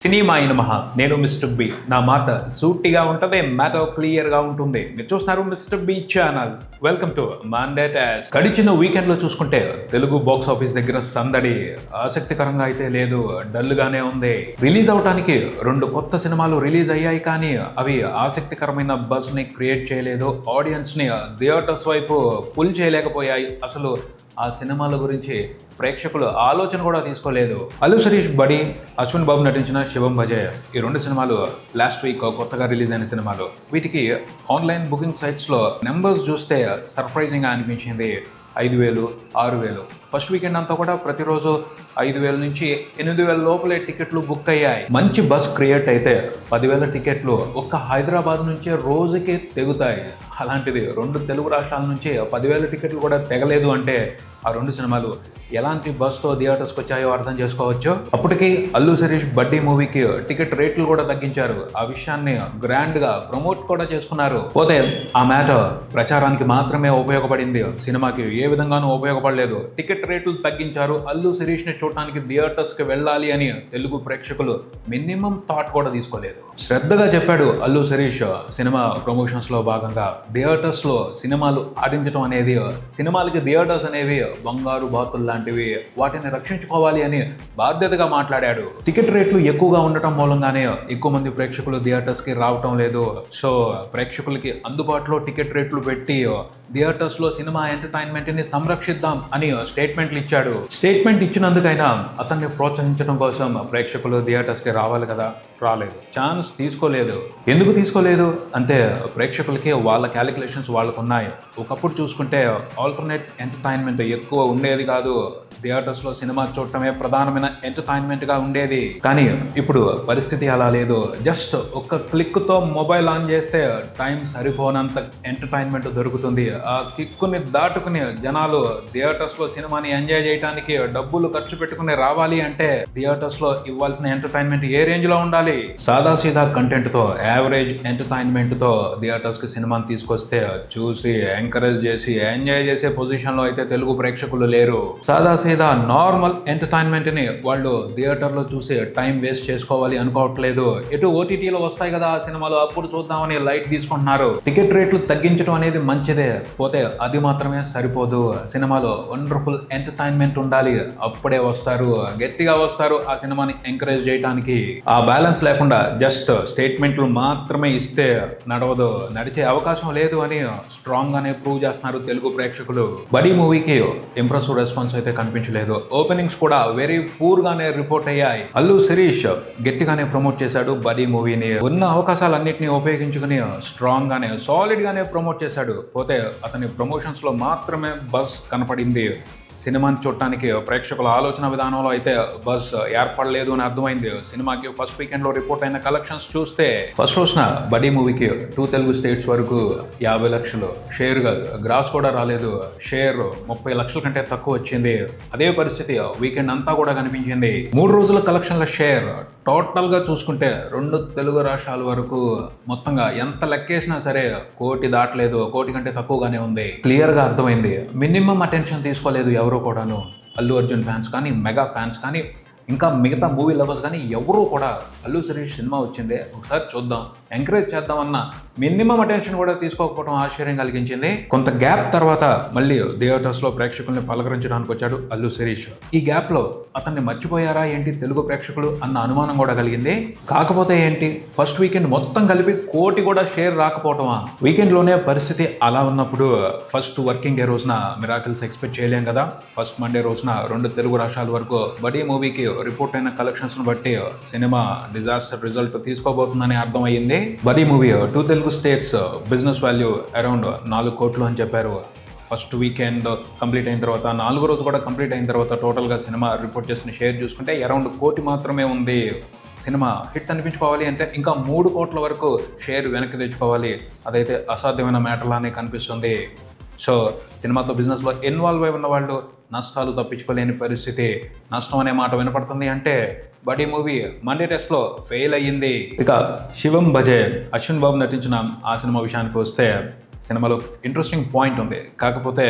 సినిమాయి నమః. నేను mister B. నా మాట సూటిగా ఉంటుంది, మ్యాటర్ క్లియర్ గా ఉంటుంది. మీరు చూస్తున్నారు mister B channel. Welcome to Monday test. గడిచిన వీకెండ్ లో చూసుకుంటే తెలుగు బాక్స్ ఆఫీస్ దగ్గర సందడి ఆసక్తికరంగా అయితే లేదు, డల్ గానే ఉంది. రిలీజ్ అవడానికి 2 కొత్త సినిమాలు రిలీజ్ అయ్యాయి, కానీ అవి ఆసక్తికరమైన బజ్ ని క్రియేట్ చేయలేదు, ఆడియన్స్ ని థియేటర్స్ వైపు పుల్ చేయలేకపోయాయి. అసలు ఆ సినిమాల గురించి ప్రేక్షకులు ఆలోచన కూడా తీసుకోలేదు. అల్లు శిరీష్ బడి, అశ్విన్ బాబు నటించిన శివం భజయ్, ఈ 2 సినిమాలు లాస్ట్ వీక్ కొత్తగా రిలీజ్ అయిన సినిమాలు. వీటికి ఆన్లైన్ బుకింగ్ సైట్స్లో నెంబర్స్ చూస్తే సర్ప్రైజింగ్గా అనిపించింది. 5,000, 6,000. ఫస్ట్ వీకెండ్ అంతా కూడా ప్రతిరోజు 5,000 నుంచి 8,000 లోపలే టికెట్లు బుక్ అయ్యాయి. మంచి బస్ క్రియేట్ అయితే 10,000 టికెట్లు ఒక్క హైదరాబాద్ నుంచే రోజుకి తెగుతాయి. అలాంటిది 2 తెలుగు రాష్ట్రాల నుంచి 10,000 టికెట్లు కూడా తెగలేదు అంటే ఆ 2 సినిమాలు ఎలాంటి బస్తో థియేటర్స్కి వచ్చాయో అర్థం చేసుకోవచ్చు. అప్పటికి అల్లు శిరీష్ బడ్డీ మూవీకి టికెట్ రేట్లు కూడా తగ్గించారు. ఆ విషయాన్ని గ్రాండ్గా ప్రమోట్ కూడా చేసుకున్నారు. పోతే ఆ మ్యాటర్ ప్రచారానికి మాత్రమే ఉపయోగపడింది, సినిమాకి ఏ విధంగానూ ఉపయోగపడలేదు. టికెట్ రేట్లు తగ్గించారు, అల్లు శిరీష్ని చూడటానికి థియేటర్స్కి వెళ్ళాలి అని తెలుగు ప్రేక్షకులు మినిమం థాట్ కూడా తీసుకోలేదు. శ్రద్ధగా చెప్పాడు అల్లు శిరీష్ సినిమా ప్రమోషన్స్లో భాగంగా. థియేటర్స్లో సినిమాలు ఆడించడం అనేది, సినిమాలకి థియేటర్స్ అనేవి బంగారు బాతులు లాంటివి, వాటిని రక్షించుకోవాలి అని బాధ్యతగా మాట్లాడాడు. టికెట్ రేట్లు ఎక్కువగా ఉండటం మూలంగానే ఎక్కువ మంది ప్రేక్షకులు థియేటర్స్కి రావటం లేదు. సో ప్రేక్షకులకి అందుబాటులో టికెట్ రేట్లు పెట్టి థియేటర్స్లో సినిమా ఎంటర్టైన్మెంట్ని సంరక్షిద్దాం అని స్టేట్మెంట్లు ఇచ్చాడు. స్టేట్మెంట్ ఇచ్చినందుకైనా అతన్ని ప్రోత్సహించడం కోసం ప్రేక్షకులు థియేటర్స్కి రావాలి కదా, రాలేదు. ఛాన్స్ తీసుకోలేదు. ఎందుకు తీసుకోలేదు అంటే ప్రేక్షకులకి వాళ్ళ క్యాలిక్యులేషన్స్ వాళ్ళకు ఉన్నాయి. ఒకప్పుడు చూసుకుంటే ఆల్టర్నేట్ ఎంటర్టైన్మెంట్ ఎక్కువ ఉండేది కాదు, థియేటర్స్లో సినిమా చూడటమే ప్రధానమైన ఎంటర్టైన్మెంట్గా ఉండేది. కానీ ఇప్పుడు పరిస్థితి అలా లేదు. జస్ట్ ఒక్క క్లిక్తో మొబైల్ ఆన్ చేస్తే టైం సరిపోనంత ఎంటర్టైన్మెంట్ దొరుకుతుంది. ఆ కిక్కుని దాటుకుని జనాలు థియేటర్స్లో సినిమాని ఎంజాయ్ చేయడానికి డబ్బులు ఖర్చు పెట్టుకుని రావాలి అంటే థియేటర్స్లో ఇవ్వాల్సిన ఎంటర్టైన్మెంట్ ఏ రేంజ్లో ఉండాలి? సాదాసీదా కంటెంట్తో, యావరేజ్ ఎంటర్టైన్మెంట్తో థియేటర్స్కి సినిమాని తీసుకొస్తే చూసి ఎంకరేజ్ చేసి ఎంజాయ్ చేసే పొజిషన్లో అయితే తెలుగు ప్రేక్షకులు లేరు. సాదాసీదా నార్మల్ ఎంటర్టైన్మెంట్ని వాళ్ళు థియేటర్లో చూసి టైం వేస్ట్ చేసుకోవాలి అనుకోవట్లేదు. ఎటు ఓటీటీలో వస్తాయి కదా ఆ సినిమాలు, అప్పుడు చూద్దామని లైట్ తీసుకుంటున్నారు. టికెట్ రేట్లు తగ్గించడం అనేది మంచిదే, పోతే అది మాత్రమే సరిపోదు. సినిమాలో వండర్ఫుల్ ఎంటర్టైన్మెంట్ ఉండాలి, అప్పుడే వస్తారు, గట్టిగా వస్తారు ఆ సినిమాని ఎంకరేజ్ చేయడానికి. ఆ బ్యాలెన్స్ లేకుండా జస్ట్ స్టేట్మెంట్లు మాత్రమే ఇస్తే నడవదు, నడిచే అవకాశం లేదు అని స్ట్రాంగ్ గానే ప్రూవ్ చేస్తున్నారు తెలుగు ప్రేక్షకులు. బడీ మూవీకి ఇంప్రెసివ్ రెస్పాన్స్ అయితే కనిపించలేదు. ఓపెనింగ్స్ కూడా వెరీ పూర్ గానే రిపోర్ట్ అయ్యాయి. అల్లు శిరీష్ గట్టిగానే ప్రమోట్ చేశాడు బడీ మూవీని. ఉన్న అవకాశాలన్నింటినీ ఉపయోగించుకుని స్ట్రాంగ్ గానే, సాలిడ్ గానే ప్రమోట్ చేశాడు. పోతే అతని ప్రమోషన్స్ లో మాత్రమే బస్ కనపడింది. సినిమాని చూడటానికి ప్రేక్షకుల ఆలోచన విధానంలో అయితే బస్ ఏర్పడలేదు అని అర్థమైంది. సినిమాకి ఫస్ట్ వీకెండ్ లో రిపోర్ట్ అయిన కలెక్షన్స్ చూస్తే ఫస్ట్ రోజున బడీ మూవీకి 2 తెలుగు స్టేట్స్ వరకు 50 లక్షలు షేర్ కాదు, గ్రాస్ కూడా రాలేదు. షేర్ 30 లక్షల కంటే తక్కువ వచ్చింది. అదే పరిస్థితి వీకెండ్ అంతా కూడా కనిపించింది. 3 రోజుల కలెక్షన్ల షేర్ టోటల్ గా చూసుకుంటే 2 తెలుగు రాష్ట్రాల వరకు మొత్తంగా ఎంత లెక్కేసినా సరే 1 కోటి దాటలేదు, 1 కోటి కంటే తక్కువగానే ఉంది. క్లియర్ గా అర్థమైంది. మినిమం అటెన్షన్ తీసుకోలేదు ఎవరో కూడాను. అల్లు అర్జున్ ఫ్యాన్స్ కానీ, మెగా ఫ్యాన్స్ కానీ, ఇంకా మిగతా మూవీ లవర్స్ కానీ ఎవరూ కూడా అల్లు శిరీష్ సినిమా వచ్చిందే ఒకసారి చూద్దాం, ఎంకరేజ్ చేద్దామన్న మినిమం అటెన్షన్ కూడా తీసుకోకపోవడం ఆశ్చర్యం కలిగించింది. కొంత గ్యాప్ తర్వాత మళ్ళీ థియేటర్స్లో ప్రేక్షకుల్ని పలకరించడానికి వచ్చాడు అల్లు శిరీష్. ఈ గ్యాప్లో అతన్ని మర్చిపోయారా ఏంటి తెలుగు ప్రేక్షకులు అన్న అనుమానం కూడా కలిగింది. కాకపోతే ఏంటి, ఫస్ట్ వీకెండ్ మొత్తం కలిపి 1 కోటి కూడా షేర్ రాకపోవటమా? వీకెండ్లోనే పరిస్థితి అలా ఉన్నప్పుడు ఫస్ట్ వర్కింగ్ డే రోజున మిరాకిల్స్ ఎక్స్పెక్ట్ చేయలేం కదా. ఫస్ట్ మండే రోజున 2 తెలుగు రాష్ట్రాల వరకు బడీ మూవీకి రిపోర్ట్ అయిన కలెక్షన్స్ ను బట్టి సినిమా డిజాస్టర్ రిజల్ట్ తీసుకోబోతుందని అర్థమయ్యింది. Buddy movie 2 Telugu states business value around 4 కోట్లు అని చెప్పారు. ఫస్ట్ వీకెండ్ కంప్లీట్ అయిన తర్వాత 4వ రోజు కూడా కంప్లీట్ అయిన తర్వాత టోటల్గా సినిమా రిపోర్ట్ చేసిన షేర్ చూసుకుంటే అరౌండ్ 1 కోటి మాత్రమే ఉంది. సినిమా హిట్ అనిపించుకోవాలి అంటే ఇంకా 3 కోట్ల వరకు షేర్ వెనక్కి తెచ్చుకోవాలి. అదైతే అసాధ్యమైన మ్యాటర్లానే కనిపిస్తుంది. సో సినిమాతో బిజినెస్లో ఇన్వాల్వ్ అయి ఉన్న వాళ్ళు నష్టాలు తప్పించుకోలేని పరిస్థితి. నష్టం అనే మాట వినపడుతుంది అంటే బడీ మూవీ మండే టెస్ట్లో ఫెయిల్ అయ్యింది. ఇక శివం భజయ్, అశ్విన్ బాబు నటించిన ఆ సినిమా విషయానికి వస్తే సినిమాలో ఇంట్రెస్టింగ్ పాయింట్ ఉంది, కాకపోతే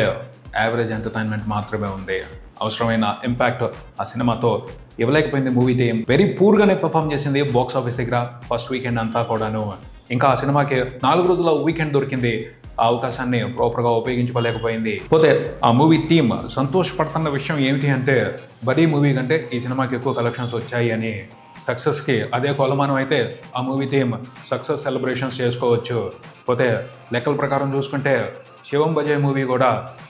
యావరేజ్ ఎంటర్టైన్మెంట్ మాత్రమే ఉంది. అవసరమైన ఇంపాక్ట్ ఆ సినిమాతో ఇవ్వలేకపోయింది మూవీ టీమ్. వెరీ పూర్గానే పర్ఫామ్ చేసింది బాక్స్ ఆఫీస్ దగ్గర ఫస్ట్ వీకెండ్ అంతా కూడాను. ఇంకా ఆ సినిమాకి 4 రోజుల వీకెండ్ దొరికింది. ఆ అవకాశాన్ని ప్రాపర్గా ఉపయోగించుకోలేకపోయింది. పోతే ఆ మూవీ టీమ్ సంతోషపడుతున్న విషయం ఏమిటి అంటే బడీ మూవీ కంటే ఈ సినిమాకి ఎక్కువ కలెక్షన్స్ వచ్చాయి అని. సక్సెస్కి అదే కొలమానం అయితే ఆ మూవీ టీమ్ సక్సెస్ సెలబ్రేషన్స్ చేసుకోవచ్చు. పోతే లెక్కల ప్రకారం చూసుకుంటే శివం బజే మూవీ కూడా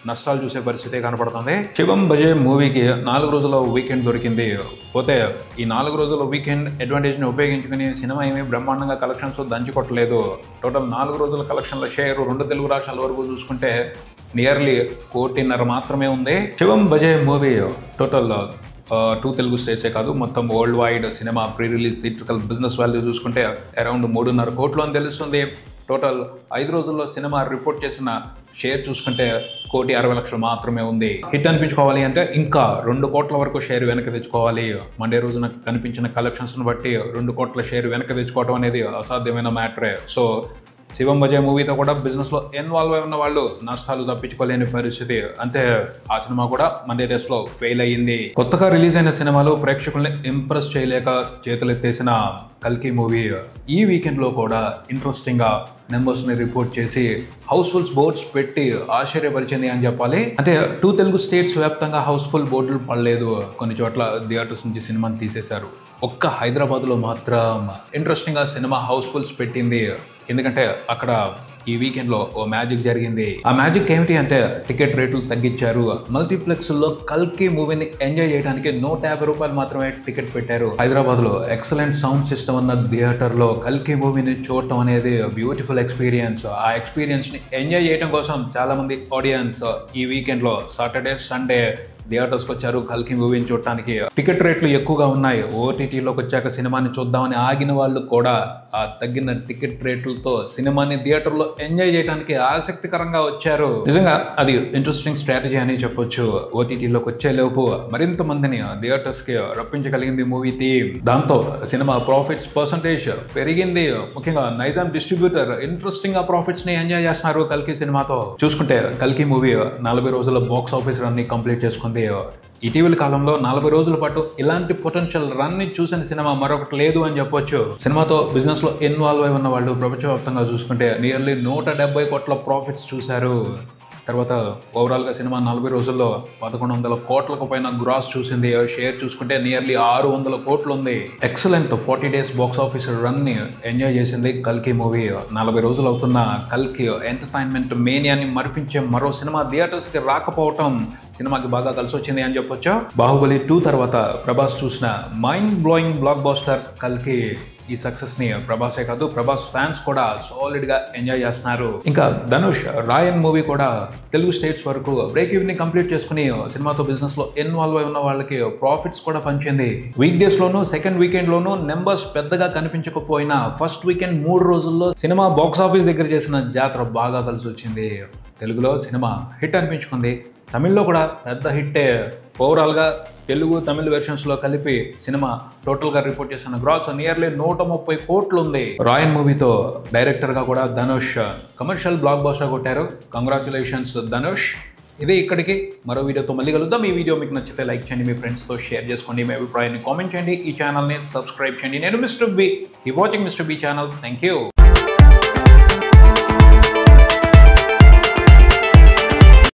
నష్టాలు చూసే పరిస్థితి కనపడుతుంది. శివం బజే మూవీకి 4 రోజుల వీకెండ్ దొరికింది. పోతే ఈ 4 రోజుల వీకెండ్ అడ్వాంటేజ్ని ఉపయోగించుకుని సినిమా ఏమీ బ్రహ్మాండంగా కలెక్షన్స్ దంచుకోవట్లేదు. టోటల్ 4 రోజుల కలెక్షన్ల షేర్ 2 తెలుగు రాష్ట్రాల వరకు చూసుకుంటే నియర్లీ 1.5 కోటి మాత్రమే ఉంది. శివం బజే మూవీ టోటల్ 2 తెలుగు స్టేట్సే కాదు, మొత్తం world wide cinema pre release theatrical business value చూసుకుంటే అరౌండ్ 3.5 కోట్లు అని తెలుస్తుంది. టోటల్ 5 రోజుల్లో సినిమా రిపోర్ట్ చేసిన షేర్ చూసుకుంటే 1,60,00,000 మాత్రమే ఉంది. హిట్ అనిపించుకోవాలి అంటే ఇంకా 2 కోట్ల వరకు షేర్ వెనక్కి తెచ్చుకోవాలి. మండే రోజున కనిపించిన కలెక్షన్స్ను బట్టి 2 కోట్ల షేర్ వెనక్కి తెచ్చుకోవడం అనేది అసాధ్యమైన మ్యాటరే. సో శివం బజే మూవీతో కూడా బిజినెస్లో ఇన్వాల్వ్ అయి ఉన్న వాళ్ళు నష్టాలు తప్పించుకోలేని పరిస్థితి. అంటే ఆ సినిమా కూడా మండే డేస్లో ఫెయిల్ అయ్యింది. కొత్తగా రిలీజ్ అయిన సినిమాలు ప్రేక్షకుల్ని ఇంప్రెస్ చేయలేక చేతులెత్తేసిన కల్కి మూవీ ఈ వీకెండ్లో కూడా ఇంట్రెస్టింగ్గా నెంబర్స్ని రిపోర్ట్ చేసి హౌస్ఫుల్స్ బోర్డ్స్ పెట్టి ఆశ్చర్యపరిచింది అని చెప్పాలి. అంటే 2 తెలుగు స్టేట్స్ వ్యాప్తంగా హౌస్ఫుల్ బోర్డులు పడలేదు. కొన్ని చోట్ల థియేటర్స్ నుంచి సినిమాని తీసేశారు. ఒక్క హైదరాబాద్లో మాత్రం ఇంట్రెస్టింగ్గా సినిమా హౌస్ఫుల్స్ పెట్టింది. ఎందుకంటే అక్కడ ఈ వీకెండ్లో ఓ మ్యాజిక్ జరిగింది. ఆ మ్యాజిక్ ఏమిటి అంటే టికెట్ రేట్లు తగ్గించారు. మల్టీప్లెక్స్లో కల్కి మూవీని ఎంజాయ్ చేయడానికి 150 రూపాయలు మాత్రమే టికెట్ పెట్టారు. హైదరాబాద్లో ఎక్సలెంట్ సౌండ్ సిస్టమ్ ఉన్న థియేటర్లో కల్కి మూవీని చూడటం అనేది బ్యూటిఫుల్ ఎక్స్పీరియన్స్. ఆ ఎక్స్పీరియన్స్ని ఎంజాయ్ చేయడం కోసం చాలామంది ఆడియన్స్ ఈ వీకెండ్లో సాటర్డే సండే థియేటర్స్కి వచ్చారు కల్కి మూవీని చూడటానికి. టికెట్ రేట్లు ఎక్కువగా ఉన్నాయి. ఓటీటీలోకి వచ్చాక సినిమాని చూద్దామని ఆగిన వాళ్ళు కూడా ఆ తగ్గిన టికెట్ రేట్లతో సినిమాని థియేటర్లో ఎంజాయ్ చేయడానికి ఆసక్తికరంగా వచ్చారు. నిజంగా అది ఇంట్రెస్టింగ్ స్ట్రాటజీ అని చెప్పొచ్చు. ఓటీటీలోకి వచ్చేలోపు మరింత మందిని థియేటర్స్కి రప్పించగలిగింది మూవీ టీమ్. దాంతో సినిమా ప్రాఫిట్స్ పర్సంటేజ్ పెరిగింది. ముఖ్యంగా నైజాం డిస్ట్రిబ్యూటర్ ఇంట్రెస్టింగ్ గా ప్రాఫిట్స్ ని ఎంజాయ్ చేస్తున్నారు కల్కి సినిమాతో. చూసుకుంటే కల్కి మూవీ 40 రోజుల బాక్స్ ఆఫీస్ రన్ ని కంప్లీట్ చేసుకుంది. ఇటీవల కాలంలో 40 రోజుల పాటు ఇలాంటి పొటెన్షియల్ రన్ ని చూసిన సినిమా మరొకటి లేదు అని చెప్పొచ్చు. సినిమాతో బిజినెస్ లో ఇన్వాల్వ్ అయి ఉన్న వాళ్ళు ప్రపంచవ్యాప్తంగా చూసుకుంటే నియర్లీ 170 కోట్ల ప్రాఫిట్స్ చూశారు. తర్వాత ఓవరాల్గా సినిమా 40 రోజుల్లో 1100 కోట్లకు పైన గ్రాస్ చూసింది. షేర్ చూసుకుంటే నియర్లీ 600 కోట్లు ఉంది. Excellent 40 days box office run ని ఎంజాయ్ చేసింది కల్కి మూవీ. 40 రోజులు అవుతున్న కల్కి ఎంటర్టైన్మెంట్ మేనియాని మరిపించే మరో సినిమా థియేటర్స్ కి రాకపోవటం సినిమాకి బాగా కలిసి వచ్చింది అని చెప్పొచ్చు. బాహుబలి 2 తర్వాత ప్రభాస్ చూసిన మైండ్ బ్లోయింగ్ బ్లాక్ బస్టర్ కల్కి. ఈ సక్సెస్ ని ప్రభాసే కాదు, ప్రభాస్ ఫ్యాన్స్ కూడా సాలిడ్ గా ఎంజాయ్ చేస్తున్నారు. ఇంకా ధనుష్ రాయన్ మూవీ కూడా తెలుగు స్టేట్స్ వరకు బ్రేక్ ఈవెన్ ని కంప్లీట్ చేసుకుని సినిమాతో బిజినెస్ లో ఇన్వాల్వ్ అయి ఉన్న వాళ్ళకి ప్రాఫిట్స్ కూడా పంచింది. వీక్ డేస్ లోను సెకండ్ వీకెండ్ లోను నెంబర్స్ పెద్దగా కనిపించకపోయినా ఫస్ట్ వీకెండ్ 3 రోజుల్లో సినిమా బాక్స్ ఆఫీస్ దగ్గర చేసిన జాతర బాగా కలిసి వచ్చింది. తెలుగులో సినిమా హిట్ అనిపించుకుంది. తమిళ్లో కూడా పెద్ద హిట్టే. ఓవరాల్గా తెలుగు తమిళ వెర్షన్స్లో కలిపి సినిమా టోటల్గా రిపోర్ట్ చేసిన గ్రాస్ నియర్లీ 130 కోట్లు ఉంది. రాయన్ మూవీతో డైరెక్టర్గా కూడా ధనుష్ కమర్షియల్ బ్లాక్ బస్టర్ కొట్టారు. కంగ్రాచులేషన్స్ ధనుష్. ఇదే ఇక్కడికి మరో వీడియోతో మళ్ళీ కలుద్దాం. ఈ వీడియో మీకు నచ్చితే లైక్ చేయండి, మీ ఫ్రెండ్స్తో షేర్ చేసుకోండి, మీ అభిప్రాయాన్ని కామెంట్ చేయండి, ఈ ఛానల్ని సబ్స్క్రైబ్ చేయండి. నేను మిస్టర్ బి, ఈ watching mister B channel. Thank you.